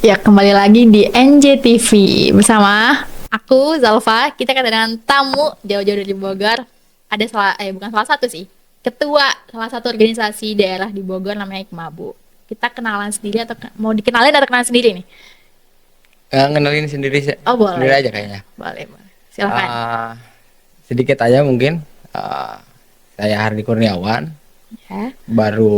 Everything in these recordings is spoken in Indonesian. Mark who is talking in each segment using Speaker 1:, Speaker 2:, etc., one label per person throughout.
Speaker 1: Ya, kembali lagi di NJTV bersama aku Zalfa. Kita kedatangan tamu jauh-jauh dari Bogor. Ada bukan salah satu sih, ketua salah satu organisasi daerah di Bogor namanya Ikmabu. Kita kenalan sendiri atau mau dikenalin atau kenalan sendiri nih?
Speaker 2: Ngenalin
Speaker 1: Oh,
Speaker 2: sendiri
Speaker 1: boleh.
Speaker 2: aja kayaknya.
Speaker 1: Boleh, boleh. Silakan.
Speaker 2: Eh, Sedikit aja mungkin. Saya Hardi Kurniawan.
Speaker 1: Ya.
Speaker 2: Baru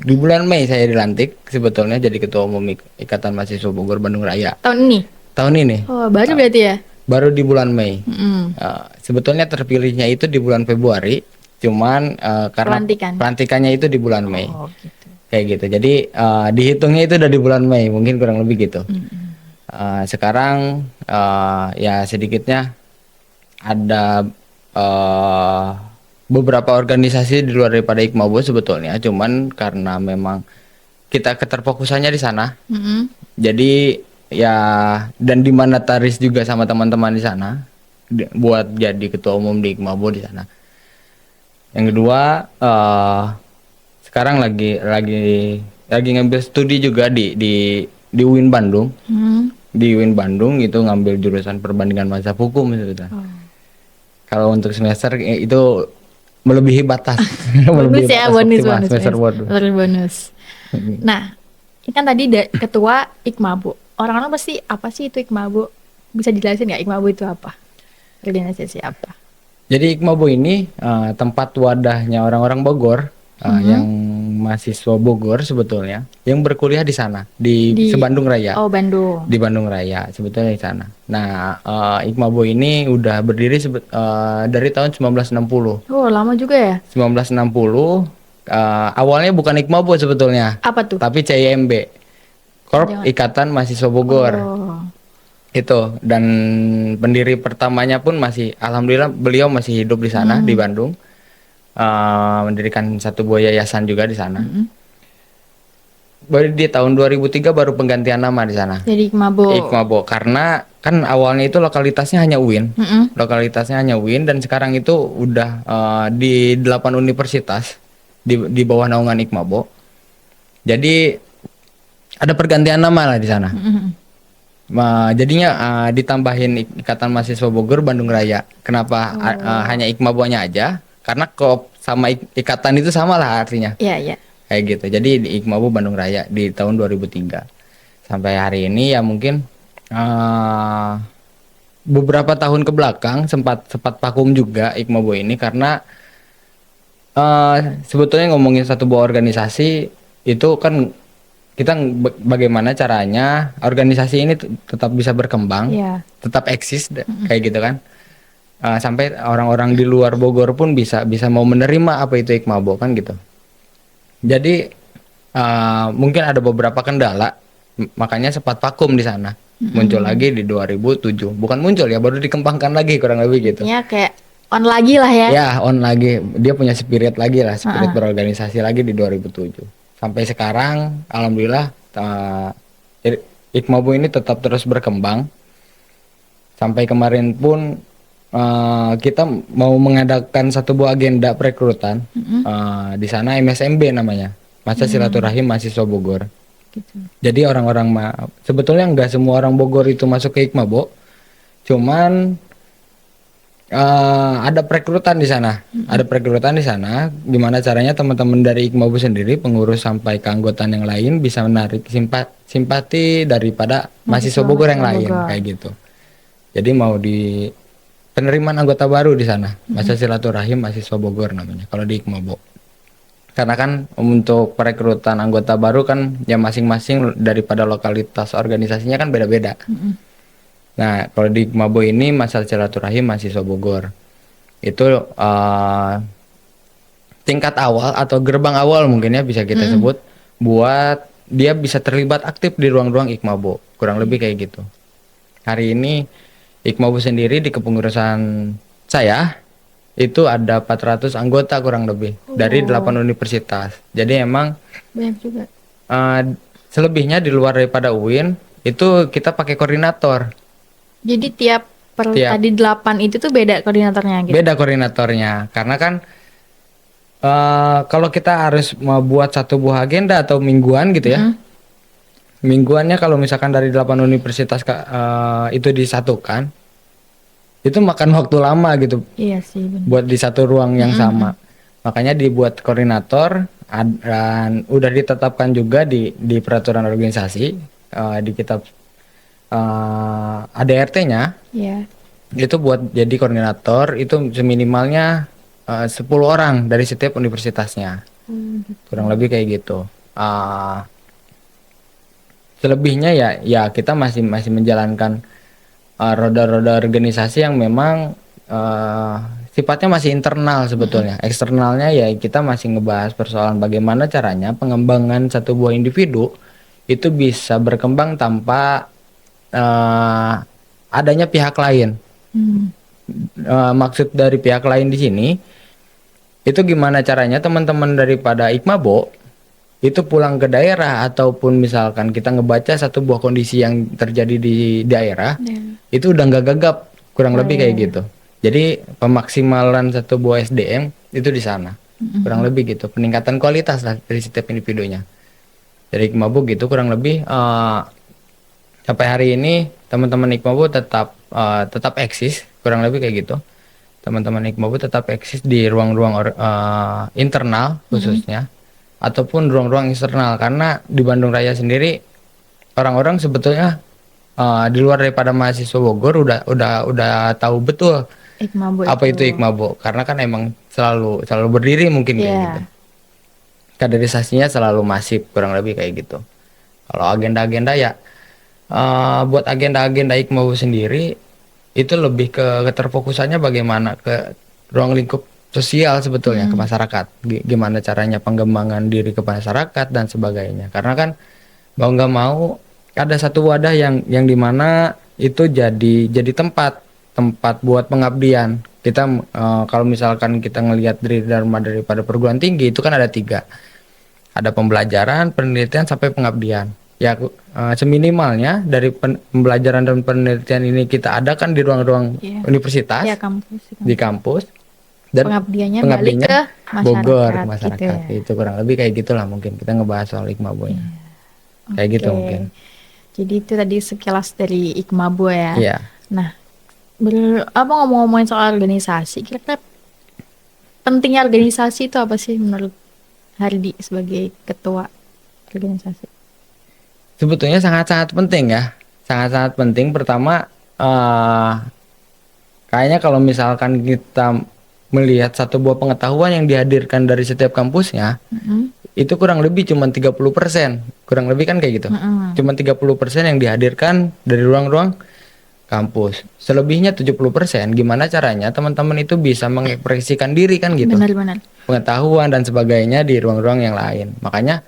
Speaker 2: di bulan Mei saya dilantik sebetulnya jadi ketua umum Ikatan Mahasiswa Bogor Bandung Raya
Speaker 1: Tahun ini.
Speaker 2: tahun ini.
Speaker 1: Oh, baru
Speaker 2: Eh,
Speaker 1: berarti ya?
Speaker 2: Baru di bulan Mei.
Speaker 1: Mm-mm.
Speaker 2: Sebetulnya terpilihnya itu di bulan Februari, cuman karena
Speaker 1: Pelantikan.
Speaker 2: pelantikannya itu di bulan Mei.
Speaker 1: Oh, gitu.
Speaker 2: Kayak gitu. Jadi dihitungnya itu udah di bulan Mei, mungkin kurang lebih gitu.
Speaker 1: Mm-mm.
Speaker 2: Sekarang ya sedikitnya ada eh, beberapa organisasi di luar daripada Ikmabo sebetulnya, cuman karena memang kita keterfokusannya di sana,
Speaker 1: Mm-mm.
Speaker 2: jadi ya dan dimanataris juga sama teman-teman di sana buat jadi ketua umum di Ikmabo di sana. Yang kedua sekarang lagi ngambil studi juga di UIN Bandung.
Speaker 1: Mm.
Speaker 2: Di UIN Bandung itu ngambil jurusan perbandingan mazhab hukum sebetulnya.
Speaker 1: Oh.
Speaker 2: Kalau untuk semester itu melebihi batas,
Speaker 1: Bonus
Speaker 2: melebihi
Speaker 1: ya,
Speaker 2: batas
Speaker 1: bonus,
Speaker 2: maksimal
Speaker 1: bonus,
Speaker 2: semester
Speaker 1: bonus.
Speaker 2: baru.
Speaker 1: Bonus, bonus. Nah, ini kan tadi ketua Ikmabu. Orang-orang pasti apa sih itu Ikmabu? Bisa dijelasin nggak Ikmabu itu apa? Organisasi apa?
Speaker 2: Jadi Ikmabo ini tempat wadahnya orang-orang Bogor yang mahasiswa Bogor sebetulnya yang berkuliah di sana di
Speaker 1: Di
Speaker 2: Sebandung Raya.
Speaker 1: Oh, Bandung.
Speaker 2: Di Bandung Raya sebetulnya di sana. Nah, Ikmabo ini udah berdiri dari tahun 1960.
Speaker 1: Oh, lama juga ya?
Speaker 2: 1960 awalnya bukan Ikmabo sebetulnya,
Speaker 1: Apa tuh?
Speaker 2: tapi CIMB, Korp
Speaker 1: Jangan.
Speaker 2: Ikatan Mahasiswa Bogor.
Speaker 1: Oh.
Speaker 2: Itu, dan pendiri pertamanya pun masih, alhamdulillah beliau masih hidup di sana di Bandung. Mendirikan satu buah yayasan juga di sana.
Speaker 1: Mm-mm.
Speaker 2: Baru di tahun 2003 baru penggantian nama di sana.
Speaker 1: Jadi Ikmabu.
Speaker 2: Ikmabo, karena kan awalnya itu lokalitasnya hanya UIN.
Speaker 1: Mm-mm.
Speaker 2: Lokalitasnya hanya UIN, dan sekarang itu udah di 8 universitas di bawah naungan Ikmabo. Jadi ada pergantian nama lah di sana.
Speaker 1: Mm-mm.
Speaker 2: Jadinya ditambahin Ikatan Mahasiswa Bogor Bandung Raya. Kenapa hanya Ikmabonya aja? Karena Koop sama ikatan itu sama lah artinya.
Speaker 1: Iya, iya.
Speaker 2: Kayak gitu. Jadi di Ikmabo Bandung Raya di tahun 2003. Sampai hari ini ya mungkin beberapa tahun ke belakang sempat vakum juga Ikmabo ini, karena sebetulnya ngomongin satu buah organisasi itu kan kita bagaimana caranya organisasi ini tetap bisa berkembang,
Speaker 1: Iya.
Speaker 2: tetap eksis kayak gitu kan. Sampai orang-orang di luar Bogor pun bisa mau menerima apa itu Ikmabo kan gitu. Jadi mungkin ada beberapa kendala, makanya sempat vakum di sana. Muncul lagi di 2007. Bukan muncul ya, baru dikembangkan lagi kurang lebih gitu.
Speaker 1: Ya kayak on lagi lah ya.
Speaker 2: Ya, on lagi. Dia punya spirit lagi lah, spirit berorganisasi lagi di 2007. Sampai sekarang alhamdulillah Ikmabo ini tetap terus berkembang. Sampai kemarin pun kita mau mengadakan satu buah agenda perekrutan. Di sana MSMB namanya, Masa Silaturahim Mahasiswa Bogor.
Speaker 1: Gitu.
Speaker 2: Jadi orang-orang sebetulnya nggak semua orang Bogor itu masuk ke Ikmabo, cuman ada perekrutan di sana. Ada perekrutan di sana. Gimana caranya teman-teman dari Ikmabo sendiri, pengurus sampai ke anggota yang lain bisa menarik simpati daripada mahasiswa Bogor yang lain kayak gitu. Jadi mau di penerimaan anggota baru di sana, Masa Silaturahim Mahasiswa Bogor namanya kalau di Ikmabo. Karena kan untuk perekrutan anggota baru kan ya masing-masing daripada lokalitas organisasinya kan beda-beda. Nah, kalau di Ikmabo ini Masa Silaturahim Mahasiswa Bogor itu tingkat awal atau gerbang awal mungkin ya bisa kita sebut buat dia bisa terlibat aktif di ruang-ruang Ikmabo, kurang lebih kayak gitu. Hari ini Ikmabo sendiri di kepengurusan saya itu ada 400 anggota kurang lebih dari 8 universitas. Jadi emang
Speaker 1: Banyak juga.
Speaker 2: selebihnya di luar daripada UIN itu kita pakai koordinator.
Speaker 1: Jadi tiap
Speaker 2: Tiap.
Speaker 1: tadi 8 itu tuh beda koordinatornya gitu.
Speaker 2: Beda koordinatornya, karena kan kalau kita harus membuat satu buah agenda atau mingguan gitu ya, mingguannya kalau misalkan dari 8 universitas itu disatukan, itu makan waktu lama gitu
Speaker 1: Iya sih benar.
Speaker 2: buat di satu ruang yang
Speaker 1: Mm-mm.
Speaker 2: sama. Makanya dibuat koordinator dan udah ditetapkan juga di peraturan organisasi, di kitab ADRT-nya
Speaker 1: Iya.
Speaker 2: itu buat jadi koordinator itu seminimalnya 10 orang dari setiap universitasnya.
Speaker 1: Gitu.
Speaker 2: Kurang lebih kayak gitu. Ah, Selebihnya ya kita masih masih menjalankan roda-roda organisasi yang memang uh, sifatnya masih internal sebetulnya. Eksternalnya ya kita masih ngebahas persoalan bagaimana caranya pengembangan satu buah individu itu bisa berkembang tanpa adanya pihak lain.
Speaker 1: Hmm.
Speaker 2: Maksud dari pihak lain di sini itu gimana caranya teman-teman daripada Ikmabo itu pulang ke daerah ataupun misalkan kita ngebaca satu buah kondisi yang terjadi di daerah
Speaker 1: Iya.
Speaker 2: itu udah nggak gagap, kurang
Speaker 1: Oh
Speaker 2: lebih
Speaker 1: iya,
Speaker 2: kayak
Speaker 1: iya.
Speaker 2: gitu. Jadi pemaksimalan satu buah SDM itu di sana, kurang
Speaker 1: Mm-mm.
Speaker 2: lebih gitu, peningkatan kualitas lah dari setiap individunya. Dari Ikmabo gitu kurang lebih sampai hari ini teman-teman Ikmabo tetap eksis, kurang lebih kayak gitu. Teman-teman Ikmabo tetap eksis di ruang-ruang internal
Speaker 1: Mm-mm.
Speaker 2: khususnya ataupun ruang-ruang eksternal, karena di Bandung Raya sendiri orang-orang sebetulnya di luar daripada mahasiswa Bogor udah tahu betul
Speaker 1: Ikmabo
Speaker 2: apa
Speaker 1: itu.
Speaker 2: itu Ikmabo, karena kan emang selalu selalu berdiri mungkin kayak gitu.
Speaker 1: Iya.
Speaker 2: Kaderisasinya selalu masif, kurang lebih kayak gitu. Kalau agenda-agenda ya buat agenda-agenda Ikmabo sendiri itu lebih ke keterfokusannya bagaimana ke ruang lingkup sosial sebetulnya, ke
Speaker 1: Mm.
Speaker 2: masyarakat. Gimana caranya pengembangan diri ke masyarakat dan sebagainya. Karena kan mau nggak mau ada satu wadah yang dimana itu jadi tempat tempat buat pengabdian kita. Kalau misalkan kita ngelihat dari dharma daripada perguruan tinggi itu kan ada tiga, ada pembelajaran, penelitian, sampai pengabdian. Ya seminimalnya dari pembelajaran dan penelitian ini kita adakan di ruang-ruang
Speaker 1: Iya.
Speaker 2: universitas,
Speaker 1: Iya kampus.
Speaker 2: di kampus, dan
Speaker 1: Pengabdiannya balik
Speaker 2: pengabdiannya
Speaker 1: ke
Speaker 2: Bogor
Speaker 1: masyarakat
Speaker 2: ke
Speaker 1: gitu
Speaker 2: masyarakat.
Speaker 1: ya.
Speaker 2: Itu kurang lebih kayak gitulah, mungkin kita ngebahas soal Ikmabonya kayak gitu
Speaker 1: Oke.
Speaker 2: mungkin.
Speaker 1: Jadi itu tadi sekilas dari Ikmabo ya.
Speaker 2: Iya.
Speaker 1: Nah, apa ngomong-ngomongin soal organisasi, kira-kira pentingnya organisasi itu apa sih menurut Hardi sebagai ketua organisasi?
Speaker 2: Sebetulnya sangat-sangat penting ya, sangat-sangat penting. Pertama, eh kayaknya kalau misalkan kita melihat satu buah pengetahuan yang dihadirkan dari setiap kampusnya,
Speaker 1: Mm-mm.
Speaker 2: itu kurang lebih cuma 30%, kurang lebih kan kayak gitu.
Speaker 1: Mm-mm.
Speaker 2: Cuma 30% yang dihadirkan dari ruang-ruang kampus. Selebihnya 70%, gimana caranya teman-teman itu bisa mengekspresikan diri kan gitu.
Speaker 1: Benar-benar.
Speaker 2: Pengetahuan dan sebagainya di ruang-ruang yang lain. Makanya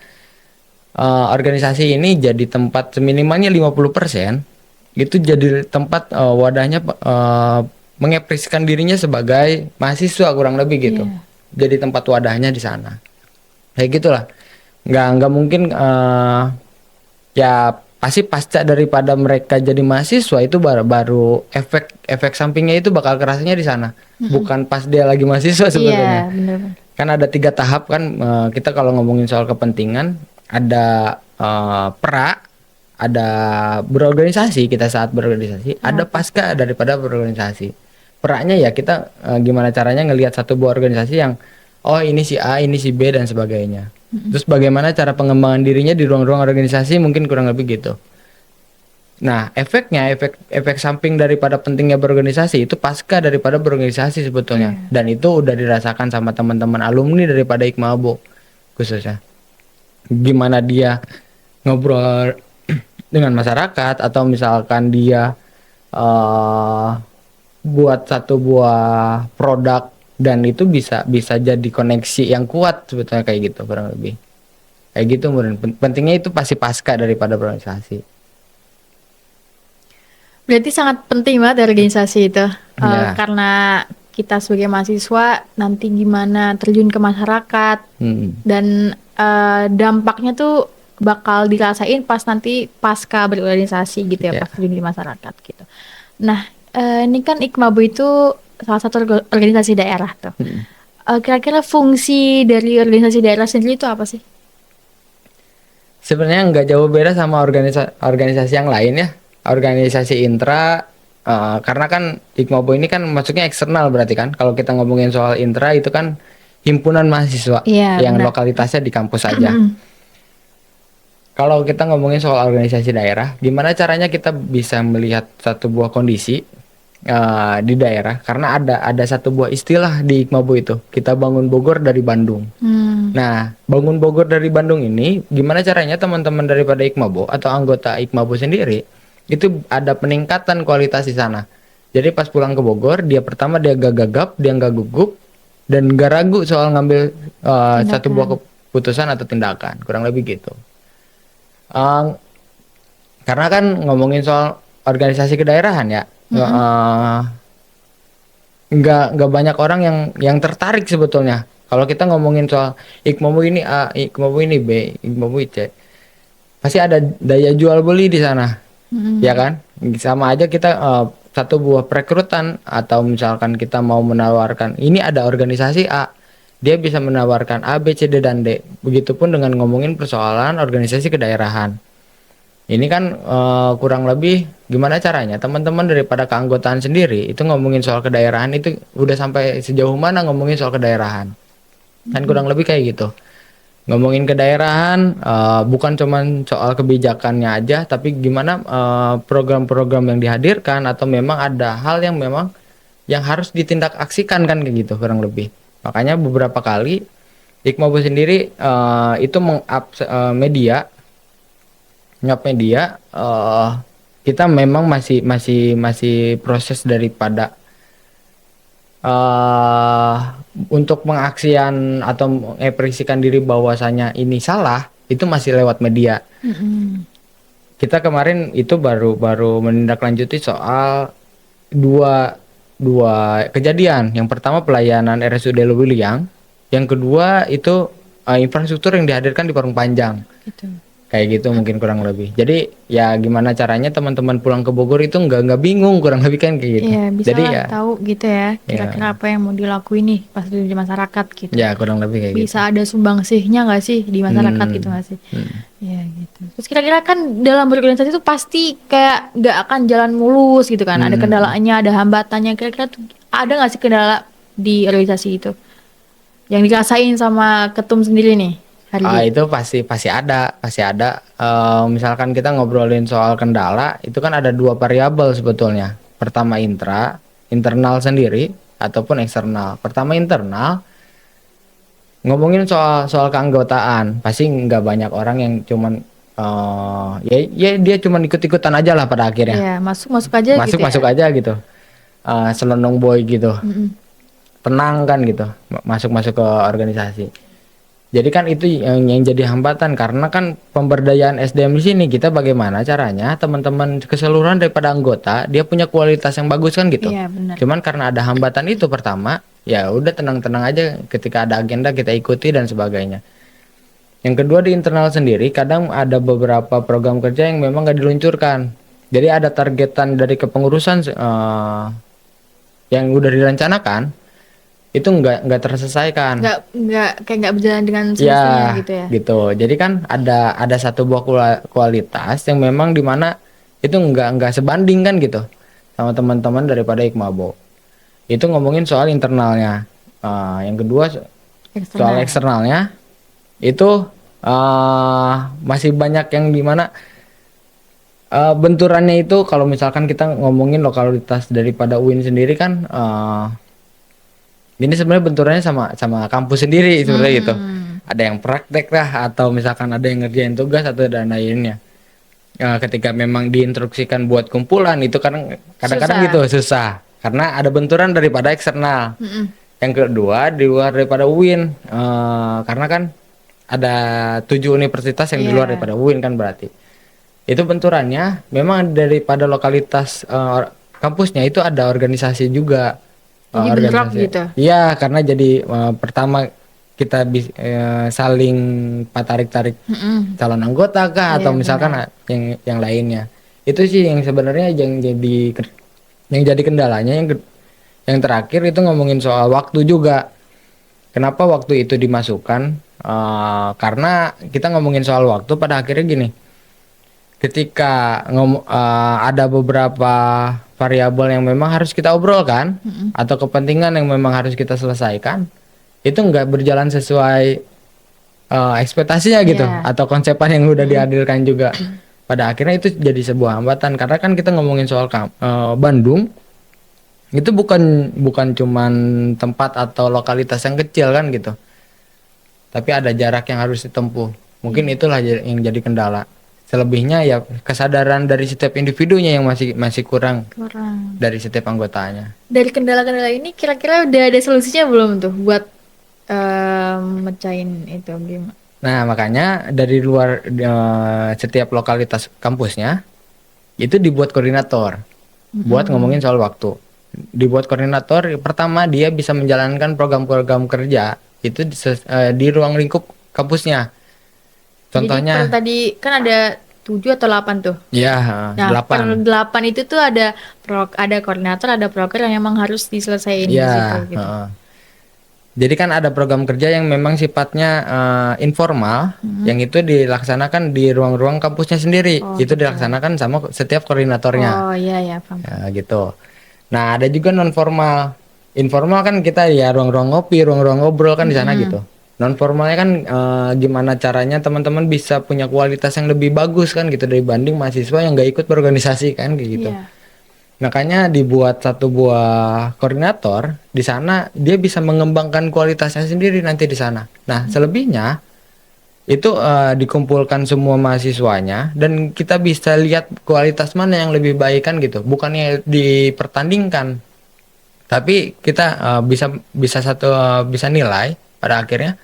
Speaker 2: organisasi ini jadi tempat seminimalnya 50% itu jadi tempat wadahnya mengekspresikan dirinya sebagai mahasiswa, kurang lebih gitu.
Speaker 1: Iya.
Speaker 2: Jadi tempat wadahnya di sana. Kayak gitulah. Nggak mungkin ya pasti pasca daripada mereka jadi mahasiswa itu baru efek sampingnya itu bakal kerasanya di sana. Bukan pas dia lagi mahasiswa sebetulnya.
Speaker 1: Iya, benar-benar.
Speaker 2: Kan ada 3 tahap kan, kita kalau ngomongin soal kepentingan ada pra, ada berorganisasi, kita saat berorganisasi, ada pasca daripada berorganisasi. Pra-nya ya kita gimana caranya ngelihat satu buah organisasi yang oh ini si A, ini si B dan sebagainya. Terus bagaimana cara pengembangan dirinya di ruang-ruang organisasi, mungkin kurang lebih gitu. Nah, efeknya, efek samping daripada pentingnya berorganisasi itu pasca daripada berorganisasi sebetulnya. Dan itu udah dirasakan sama teman-teman alumni daripada Ikmabo khususnya. Gimana dia ngobrol dengan masyarakat, atau misalkan dia eh buat satu buah produk dan itu bisa bisa jadi koneksi yang kuat sebetulnya, kayak gitu kurang lebih. Kayak gitu, kemudian pentingnya itu pasti pasca daripada berorganisasi.
Speaker 1: Berarti sangat penting banget organisasi itu.
Speaker 2: Ya.
Speaker 1: Karena kita sebagai mahasiswa nanti gimana terjun ke masyarakat dan dampaknya tuh bakal dirasain pas nanti pasca berorganisasi gitu ya,
Speaker 2: Ya.
Speaker 1: pas terjun di masyarakat gitu. Nah, ini kan Ikmabo itu salah satu organisasi daerah tuh. Kira-kira fungsi dari organisasi daerah sendiri itu apa sih?
Speaker 2: sebenarnya nggak jauh beda sama organisasi yang lain ya. Organisasi intra, karena kan Hikmabo ini kan masuknya eksternal berarti kan. Kalau kita ngomongin soal intra itu kan himpunan mahasiswa
Speaker 1: Iya,
Speaker 2: yang
Speaker 1: benar.
Speaker 2: lokalitasnya di kampus aja. Kalau kita ngomongin soal organisasi daerah, gimana caranya kita bisa melihat satu buah kondisi di daerah? Karena ada satu buah istilah di Hikmabo itu, kita bangun Bogor dari Bandung.
Speaker 1: Hmm.
Speaker 2: Nah, bangun Bogor dari Bandung ini, gimana caranya teman-teman daripada Hikmabo atau anggota Hikmabo sendiri itu ada peningkatan kualitas di sana. Jadi pas pulang ke Bogor, dia pertama dia gak gagap, dia nggak gugup, dan gak ragu soal ngambil satu buah keputusan atau tindakan, kurang lebih gitu. Eh, karena kan ngomongin soal organisasi kedaerahan ya, nggak banyak orang yang tertarik sebetulnya. Kalau kita ngomongin soal Hikmabo ini A, Hikmabo ini B, Hikmabo ini C, pasti ada daya jual beli di sana, ya kan? Sama aja kita satu buah perekrutan atau misalkan kita mau menawarkan, ini ada organisasi A, dia bisa menawarkan A, B, C, D, dan D. Begitupun dengan ngomongin persoalan organisasi kedaerahan. Ini kan kurang lebih gimana caranya teman-teman daripada keanggotaan sendiri itu ngomongin soal kedaerahan itu udah sampai sejauh mana ngomongin soal kedaerahan. Kan kurang lebih kayak gitu. Ngomongin kedaerahan bukan cuman soal kebijakannya aja, tapi gimana program-program yang dihadirkan atau memang ada hal yang memang yang harus ditindak aksikan kan kayak gitu kurang lebih. Makanya beberapa kali Hikmabo sendiri itu media ngap media kita memang masih proses daripada untuk mengaksian atau mengekspresikan diri bahwasanya ini salah itu masih lewat media. Kita kemarin itu baru menindaklanjuti soal dua kejadian. Yang pertama pelayanan RSUD Lewiliang, yang kedua itu infrastruktur yang dihadirkan di Parung Panjang.
Speaker 1: Gitu.
Speaker 2: Kayak gitu mungkin kurang lebih. Jadi ya gimana caranya teman-teman pulang ke Bogor itu nggak bingung kurang lebih kan kayak gitu.
Speaker 1: Iya, bisa
Speaker 2: Jadi
Speaker 1: lah
Speaker 2: ya
Speaker 1: tahu gitu ya, kira-kira apa yang mau dilakuin nih pas di masyarakat gitu.
Speaker 2: ya kurang lebih kayak gitu.
Speaker 1: Bisa ada sumbangsihnya nggak sih di masyarakat gitu nggak sih? Iya gitu. Terus kira-kira kan dalam berorganisasi itu pasti kayak nggak akan jalan mulus gitu kan. Ada kendalanya, ada hambatannya. Kira-kira tuh ada nggak sih kendala di organisasi itu yang dirasain sama ketum sendiri nih hari ini?
Speaker 2: Itu pasti ada. Misalkan kita ngobrolin soal kendala, itu kan ada dua variabel sebetulnya. Pertama internal sendiri ataupun eksternal. Pertama internal, ngomongin soal keanggotaan, pasti nggak banyak orang yang cuman ya dia cuman ikut-ikutan aja lah pada akhirnya.
Speaker 1: Iya, masuk aja gitu ya.
Speaker 2: Masuk aja gitu. Selonong boy gitu. Tenang kan gitu, masuk ke organisasi. Jadi kan itu yang jadi hambatan karena kan pemberdayaan SDM di sini kita bagaimana caranya teman-teman keseluruhan daripada anggota dia punya kualitas yang bagus kan gitu.
Speaker 1: Iya, benar.
Speaker 2: Cuman karena ada hambatan itu pertama, ya udah tenang-tenang aja ketika ada agenda kita ikuti dan sebagainya. Yang kedua di internal sendiri kadang ada beberapa program kerja yang memang gak diluncurkan. Jadi ada targetan dari kepengurusan yang udah direncanakan itu nggak terselesaikan.
Speaker 1: Nggak berjalan dengan semestinya gitu ya.
Speaker 2: Gitu. Jadi kan ada satu buah kualitas yang memang dimana itu nggak sebanding kan gitu sama teman-teman daripada Hikmabo. Itu ngomongin soal internalnya. Yang kedua soal eksternalnya itu masih banyak yang dimana benturannya itu kalau misalkan kita ngomongin lokalitas daripada UIN sendiri kan ini sebenarnya benturannya sama kampus sendiri sebenarnya gitu. Ada yang praktek lah atau misalkan ada yang ngerjain tugas atau dan lainnya. Ketika memang diinstruksikan buat kumpulan itu kadang-kadang gitu susah karena ada benturan daripada eksternal. Yang kedua di luar daripada UIN karena kan ada 7 universitas yang di luar daripada UIN kan berarti. Itu benturannya memang daripada lokalitas kampusnya itu ada organisasi juga.
Speaker 1: Jadi bentrok gitu.
Speaker 2: Iya, karena jadi pertama kita saling tarik calon anggota kah atau misalkan yang lainnya. Itu sih yang sebenarnya yang jadi kendalanya. Yang terakhir itu ngomongin soal waktu juga. Kenapa waktu itu dimasukkan? Karena kita ngomongin soal waktu, pada akhirnya gini, ketika ada beberapa variabel yang memang harus kita obrolkan atau kepentingan yang memang harus kita selesaikan, itu nggak berjalan sesuai ekspektasinya gitu,
Speaker 1: Iya.
Speaker 2: atau konsepan yang udah dihadirkan juga. Pada akhirnya itu jadi sebuah hambatan, karena kan kita ngomongin soal Bandung itu bukan bukan cuman tempat atau lokalitas yang kecil kan gitu, tapi ada jarak yang harus ditempuh. Mungkin itulah yang jadi kendala. Selebihnya ya kesadaran dari setiap individunya yang masih masih kurang
Speaker 1: Kurang.
Speaker 2: dari setiap anggotanya.
Speaker 1: Dari kendala-kendala ini kira-kira udah ada solusinya belum tuh buat mecahin itu gimana?
Speaker 2: Nah, makanya dari luar setiap lokalitas kampusnya itu dibuat koordinator buat ngomongin soal waktu. Dibuat koordinator, pertama dia bisa menjalankan program-program kerja itu di ruang lingkup kampusnya.
Speaker 1: Jadi
Speaker 2: Contohnya,
Speaker 1: per tadi kan ada 7 atau 8 tuh.
Speaker 2: ya
Speaker 1: Nah, per
Speaker 2: 8.
Speaker 1: 8 itu tuh ada koordinator, ada proker yang memang harus diselesaikan di situ
Speaker 2: Ya,
Speaker 1: gitu.
Speaker 2: jadi kan ada program kerja yang memang sifatnya informal, yang itu dilaksanakan di ruang-ruang kampusnya sendiri.
Speaker 1: Oh,
Speaker 2: Itu
Speaker 1: gitu.
Speaker 2: dilaksanakan sama setiap koordinatornya.
Speaker 1: Oh, iya ya, paham.
Speaker 2: Ya, gitu. Nah, ada juga non formal. Informal kan kita ya ruang-ruang ngopi, ruang-ruang ngobrol kan di sana gitu. Non formalnya kan gimana caranya teman-teman bisa punya kualitas yang lebih bagus kan gitu dibanding mahasiswa yang nggak ikut berorganisasi kan kayak gitu.
Speaker 1: Iya.
Speaker 2: Makanya dibuat satu buah koordinator di sana, dia bisa mengembangkan kualitasnya sendiri nanti di sana. Nah, selebihnya itu dikumpulkan semua mahasiswanya dan kita bisa lihat kualitas mana yang lebih baik kan gitu. Bukannya dipertandingkan, tapi kita bisa bisa bisa nilai pada akhirnya.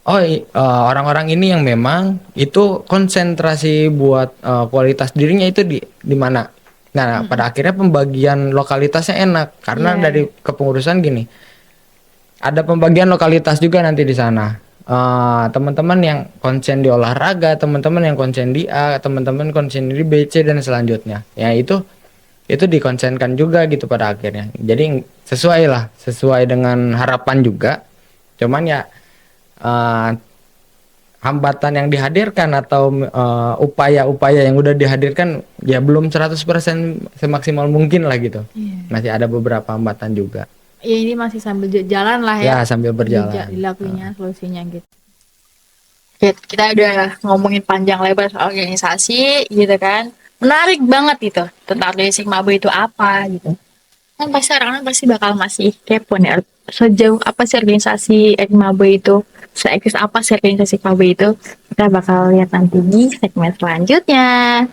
Speaker 2: Oh, orang-orang ini yang memang itu konsentrasi buat kualitas dirinya itu di mana. Nah, pada akhirnya pembagian lokalitasnya enak karena
Speaker 1: Iya.
Speaker 2: dari kepengurusan gini. Ada pembagian lokalitas juga nanti di sana. Teman-teman yang konsen di olahraga, teman-teman yang konsen di A, teman-teman konsen di B, C dan selanjutnya. Ya itu dikonsenkan juga gitu pada akhirnya. Jadi sesuai dengan harapan juga. Cuman ya eh, hambatan yang dihadirkan atau upaya-upaya yang udah dihadirkan ya belum 100% semaksimal mungkin lah gitu.
Speaker 1: Iya.
Speaker 2: Masih ada beberapa hambatan juga.
Speaker 1: Ya ini masih sambil jalan lah ya.
Speaker 2: Ya, sambil berjalan.
Speaker 1: Dilakuinnya solusinya gitu. Oke, kita udah ngomongin panjang lebar soal organisasi gitu kan. Menarik banget gitu tentang organisasi Maba itu apa gitu. Kan pasti orang-orang pasti bakal masih kepo nih. Sejauh apa sih organisasi Maba itu? Se-eksis apa sih organisasi Maba itu? Kita bakal lihat nanti di segmen selanjutnya.